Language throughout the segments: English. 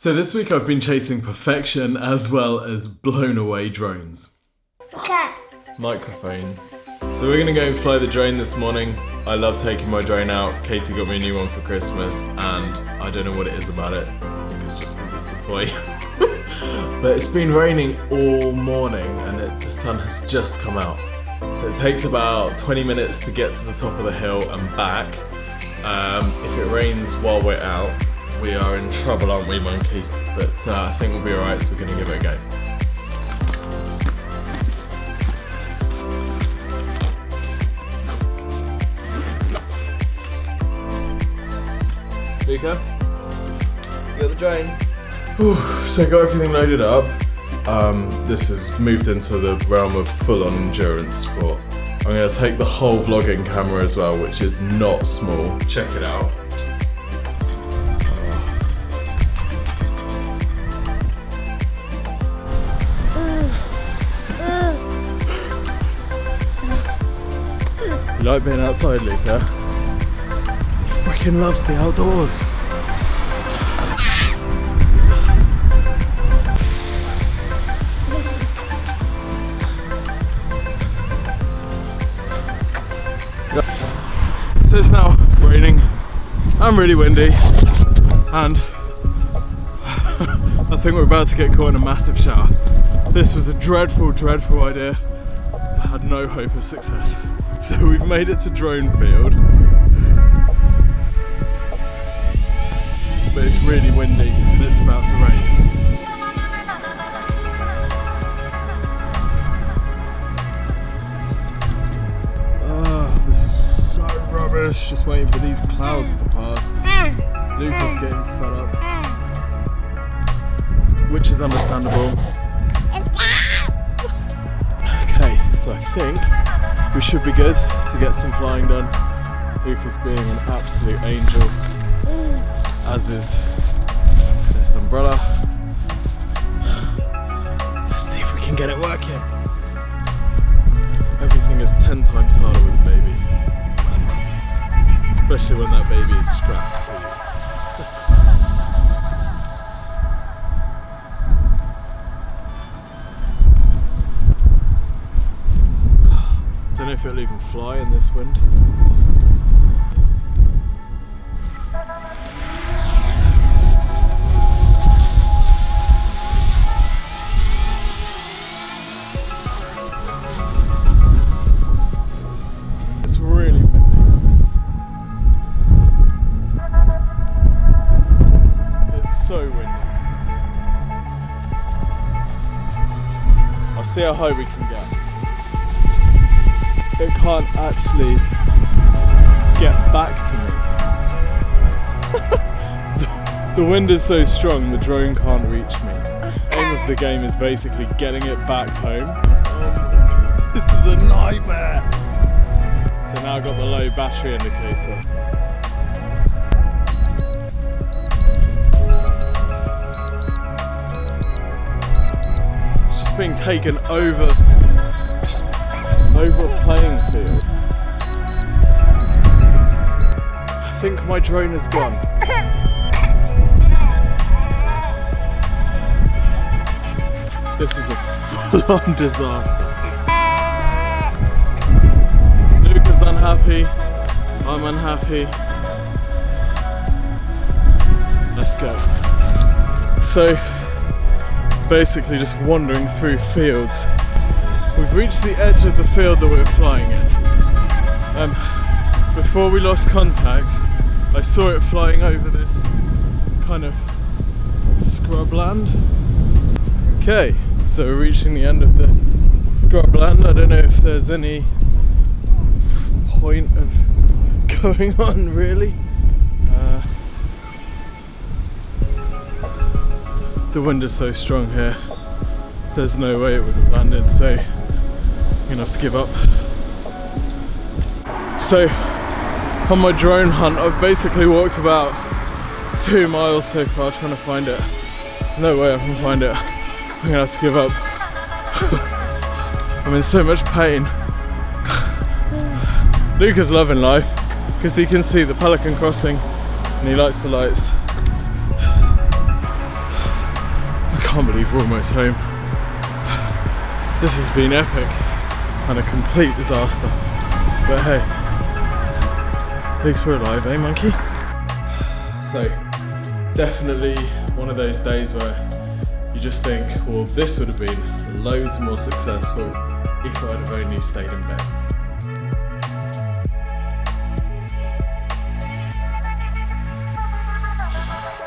So this week I've been chasing perfection as well as blown away drones. Microphone. So we're gonna go and fly the drone this morning. I love taking my drone out. Katie got me a new one for Christmas and I don't know what it is about it. I think it's just because it's a toy. But it's been raining all morning and the sun has just come out. So it takes about 20 minutes to get to the top of the hill and back. If it rains while we're out, we are in trouble, aren't we, Monkey? But I think we'll be alright, so we're gonna give it a go. Luca, you got the drone? Whew, so I got everything loaded up. This has moved into the realm of full-on endurance sport. I'm gonna take the whole vlogging camera as well, which is not small. Check it out. You like being outside, Luca? He freaking loves the outdoors. So it's now raining and really windy, and I think we're about to get caught in a massive shower. This was a dreadful, dreadful idea. I had no hope of success. So we've made it to drone field, but it's really windy and it's about to rain. Oh, this is so rubbish, just waiting for these clouds to pass. Luca's getting fed up, which is understandable. Okay, so I think we should be good to get some flying done. Luca's being an absolute angel, as is this umbrella. Let's see if we can get it working. Everything is 10 times harder with a baby, especially when that baby is strapped to you. I don't know if it'll even fly in this wind. It's really windy. It's so windy. I'll see how high we can get. It can't actually get back to me. The wind is so strong, the drone can't reach me. Aim of the game is basically getting it back home. This is a nightmare. So now I've got the low battery indicator. It's just being taken over a playing field. I think my drone is gone. This is a full-on disaster. Luca's unhappy, I'm unhappy. Let's go. So, basically just wandering through fields. We've reached the edge of the field that we're flying in. Before we lost contact, I saw it flying over this kind of scrubland. Okay, so we're reaching the end of the scrubland. I don't know if there's any point of going on really. The wind is so strong here. There's no way it would have landed, so I'm gonna have to give up. So, on my drone hunt, I've basically walked about 2 miles so far trying to find it. There's no way I can find it. I'm gonna have to give up. I'm in so much pain. Luca's loving life because he can see the Pelican crossing and he likes the lights. can't believe we're almost home. This has been epic and a complete disaster. But hey, at least we're alive, eh, monkey? So, definitely one of those days where you just think, well, this would have been loads more successful if I'd have only stayed in bed.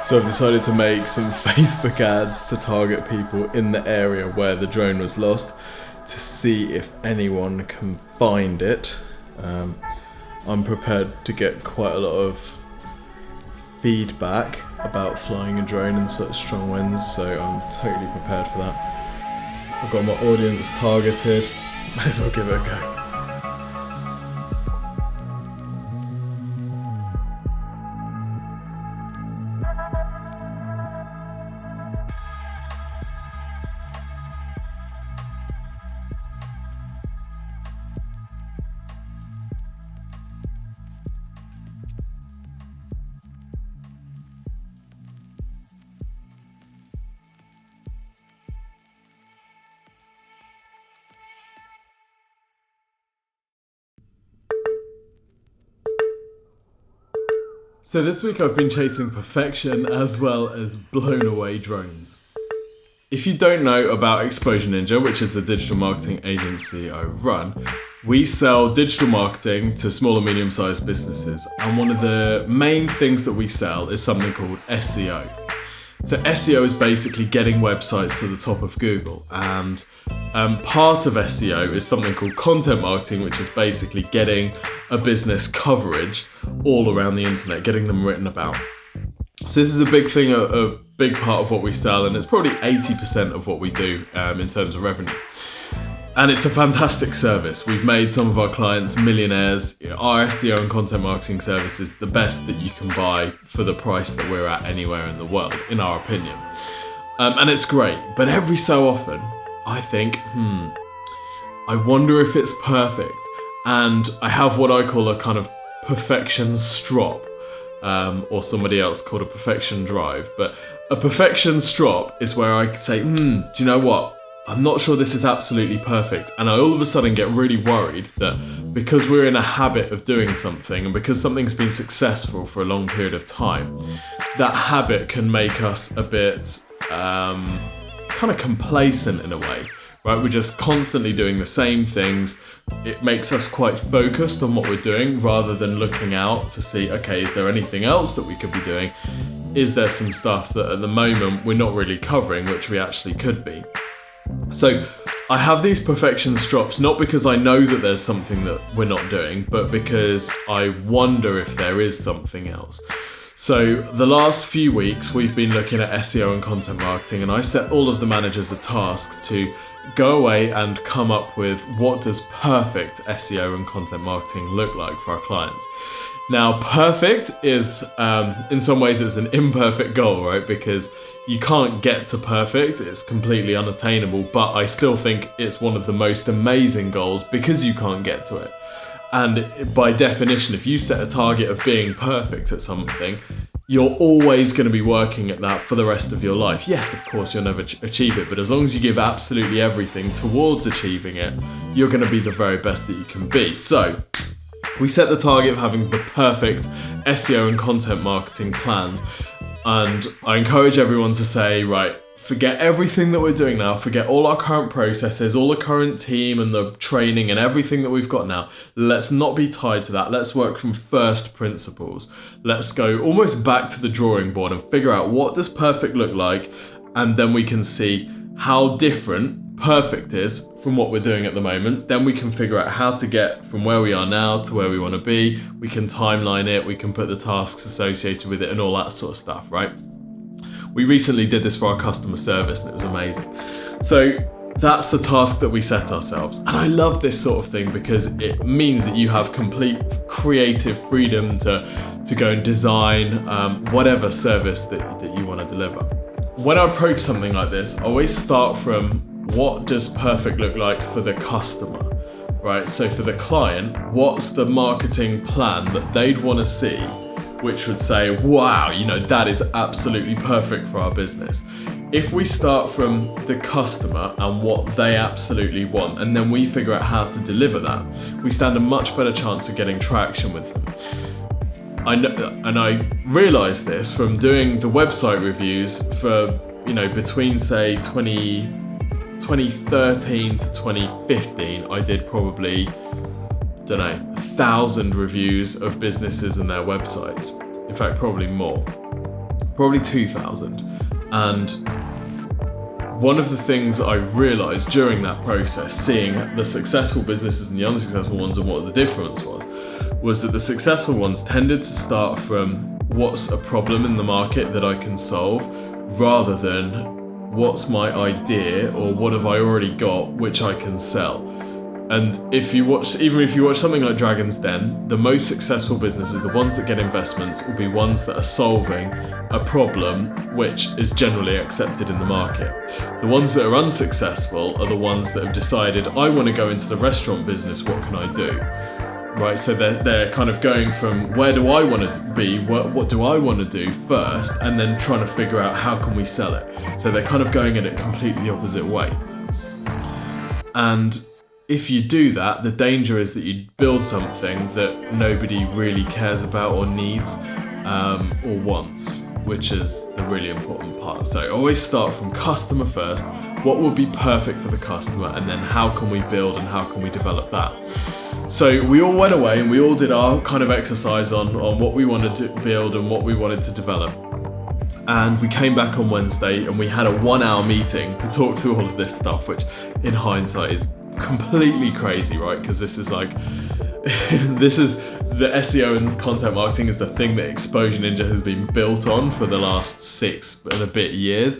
So I've decided to make some Facebook ads to target people in the area where the drone was lost to see if anyone can find it. I'm prepared to get quite a lot of feedback about flying a drone in such strong winds, so I'm totally prepared for that. I've got my audience targeted, might as well give it a go. So this week I've been chasing perfection as well as blown away drones. If you don't know about Explosion Ninja, which is the digital marketing agency I run, we sell digital marketing to small and medium-sized businesses. And one of the main things that we sell is something called SEO. So SEO is basically getting websites to the top of Google, and part of SEO is something called content marketing, which is basically getting a business coverage all around the internet, getting them written about. So this is a big thing, a big part of what we sell, and it's probably 80% of what we do in terms of revenue. And it's a fantastic service. We've made some of our clients millionaires. Our SEO and content marketing service is the best that you can buy for the price that we're at anywhere in the world, in our opinion. And it's great, but every so often, I think, I wonder if it's perfect. And I have what I call a kind of perfection strop, or somebody else called a perfection drive. But a perfection strop is where I say, do you know what? I'm not sure this is absolutely perfect. And I all of a sudden get really worried that because we're in a habit of doing something and because something's been successful for a long period of time, that habit can make us a bit kind of complacent in a way, right? We're just constantly doing the same things. It makes us quite focused on what we're doing rather than looking out to see, okay, is there anything else that we could be doing? Is there some stuff that at the moment we're not really covering, which we actually could be? So I have these perfection strops, not because I know that there's something that we're not doing, but because I wonder if there is something else. So the last few weeks we've been looking at SEO and content marketing, and I set all of the managers a task to go away and come up with what does perfect SEO and content marketing look like for our clients. Now, perfect is, in some ways, it's an imperfect goal, right? Because you can't get to perfect, it's completely unattainable, but I still think it's one of the most amazing goals because you can't get to it. And by definition, if you set a target of being perfect at something, you're always going to be working at that for the rest of your life. Yes, of course, you'll never achieve it, but as long as you give absolutely everything towards achieving it, you're going to be the very best that you can be. So we set the target of having the perfect SEO and content marketing plans. And I encourage everyone to say, right, forget everything that we're doing now, forget all our current processes, all the current team and the training and everything that we've got now. Let's not be tied to that. Let's work from first principles. Let's go almost back to the drawing board and figure out what does perfect look like, and then we can see how different perfect is from what we're doing at the moment. Then we can figure out how to get from where we are now to where we want to be. We can timeline it, we can put the tasks associated with it and all that sort of stuff, right? We recently did this for our customer service and it was amazing. So that's the task that we set ourselves. And I love this sort of thing because it means that you have complete creative freedom to go and design whatever service that you want to deliver. When I approach something like this, I always start from what does perfect look like for the customer, right? So for the client, what's the marketing plan that they'd want to see which would say, wow, that is absolutely perfect for our business. If we start from the customer and what they absolutely want, and then we figure out how to deliver that, we stand a much better chance of getting traction with them. I know, and I realized this from doing the website reviews for, between say 2013 to 2015, I did probably, 1,000 reviews of businesses and their websites. In fact, probably more, probably 2,000. And one of the things I realized during that process, seeing the successful businesses and the unsuccessful ones and what the difference was that the successful ones tended to start from what's a problem in the market that I can solve, rather than what's my idea or what have I already got which I can sell. And even if you watch something like Dragon's Den, the most successful businesses, the ones that get investments, will be ones that are solving a problem which is generally accepted in the market. The ones that are unsuccessful are the ones that have decided, I want to go into the restaurant business, what can I do? Right, so they're kind of going from where do I want to be, what do I want to do first, and then trying to figure out how can we sell it. So they're kind of going in it completely the opposite way. And if you do that, the danger is that you build something that nobody really cares about or needs or wants, which is the really important part. So always start from customer first, what would be perfect for the customer, and then how can we build and how can we develop that. So we all went away and we all did our kind of exercise on what we wanted to build and what we wanted to develop. And we came back on Wednesday and we had a 1-hour meeting to talk through all of this stuff, which in hindsight is completely crazy, right? Because this is the SEO and content marketing is the thing that Exposure Ninja has been built on for the last 6 and a bit years.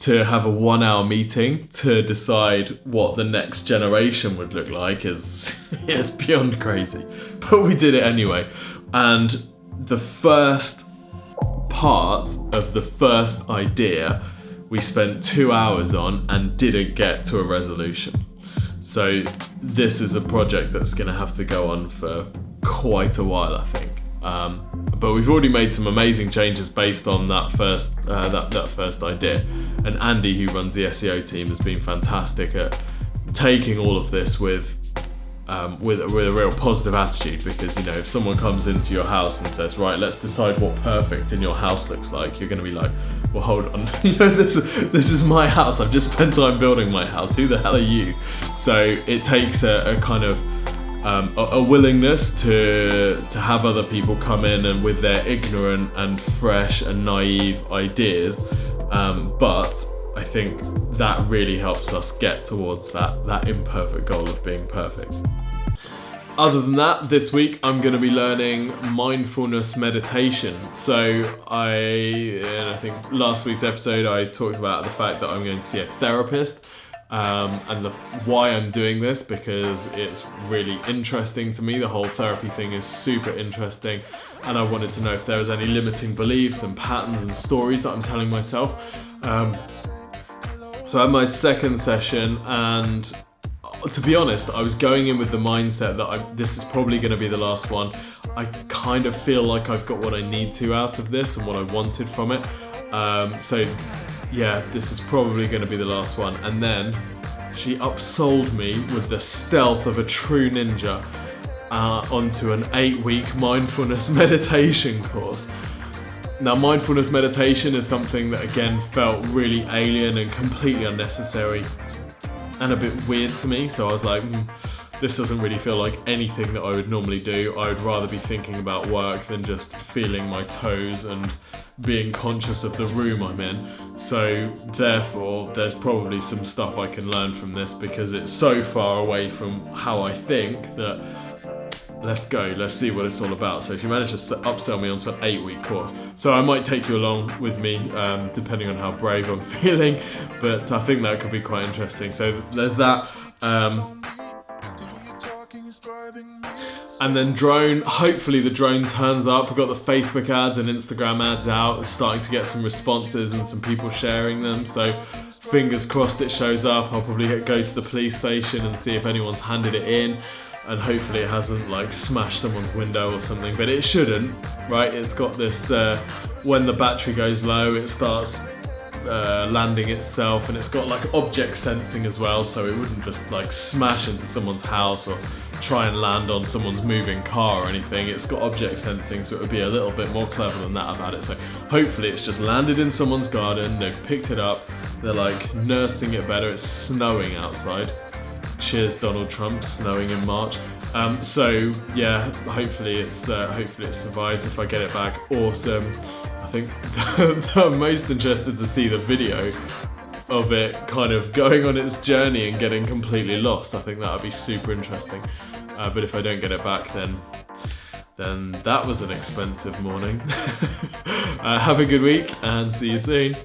To have a 1-hour meeting to decide what the next generation would look like is beyond crazy. But we did it anyway. And the first part of the first idea we spent 2 hours on and didn't get to a resolution. So this is a project that's going to have to go on for quite a while, I think. But we've already made some amazing changes based on that first idea. And Andy, who runs the SEO team, has been fantastic at taking all of this with a real positive attitude. Because if someone comes into your house and says, right, let's decide what perfect in your house looks like, you're going to be like, well, hold on, this is my house. I've just spent time building my house. Who the hell are you? So it takes a kind of a willingness to have other people come in and with their ignorant and fresh and naive ideas, but I think that really helps us get towards that imperfect goal of being perfect. Other than that, this week I'm going to be learning mindfulness meditation. So I think last week's episode I talked about the fact that I'm going to see a therapist. And why I'm doing this, because it's really interesting to me. The whole therapy thing is super interesting, and I wanted to know if there was any limiting beliefs and patterns and stories that I'm telling myself. So I had my second session, and to be honest, I was going in with the mindset that this is probably going to be the last one. I kind of feel like I've got what I need to out of this and what I wanted from it. So yeah, this is probably going to be the last one. And then she upsold me with the stealth of a true ninja onto an 8-week mindfulness meditation course. Now, mindfulness meditation is something that again felt really alien and completely unnecessary and a bit weird to me. So I was like, this doesn't really feel like anything that I would normally do. I would rather be thinking about work than just feeling my toes and being conscious of the room I'm in. So therefore, there's probably some stuff I can learn from this, because it's so far away from how I think that let's see what it's all about. So she managed to upsell me onto an 8-week course. So I might take you along with me, depending on how brave I'm feeling, but I think that could be quite interesting. So there's that. And then drone, hopefully the drone turns up. We've got the Facebook ads and Instagram ads out. It's starting to get some responses and some people sharing them. So fingers crossed it shows up. I'll probably go to the police station and see if anyone's handed it in. and hopefully it hasn't like smashed someone's window or something, but it shouldn't, right? It's got this, when the battery goes low, it starts landing itself, and it's got like object sensing as well, so it wouldn't just like smash into someone's house or try and land on someone's moving car or anything. It's got object sensing, so it would be a little bit more clever than that about it. So hopefully it's just landed in someone's garden, they've picked it up, they're like nursing it better. It's snowing outside. Cheers Donald Trump, snowing in March. So yeah, hopefully it survives. If I get it back, awesome. I think I'm most interested to see the video of it kind of going on its journey and getting completely lost. I think that would be super interesting. But if I don't get it back, then that was an expensive morning. Have a good week and see you soon.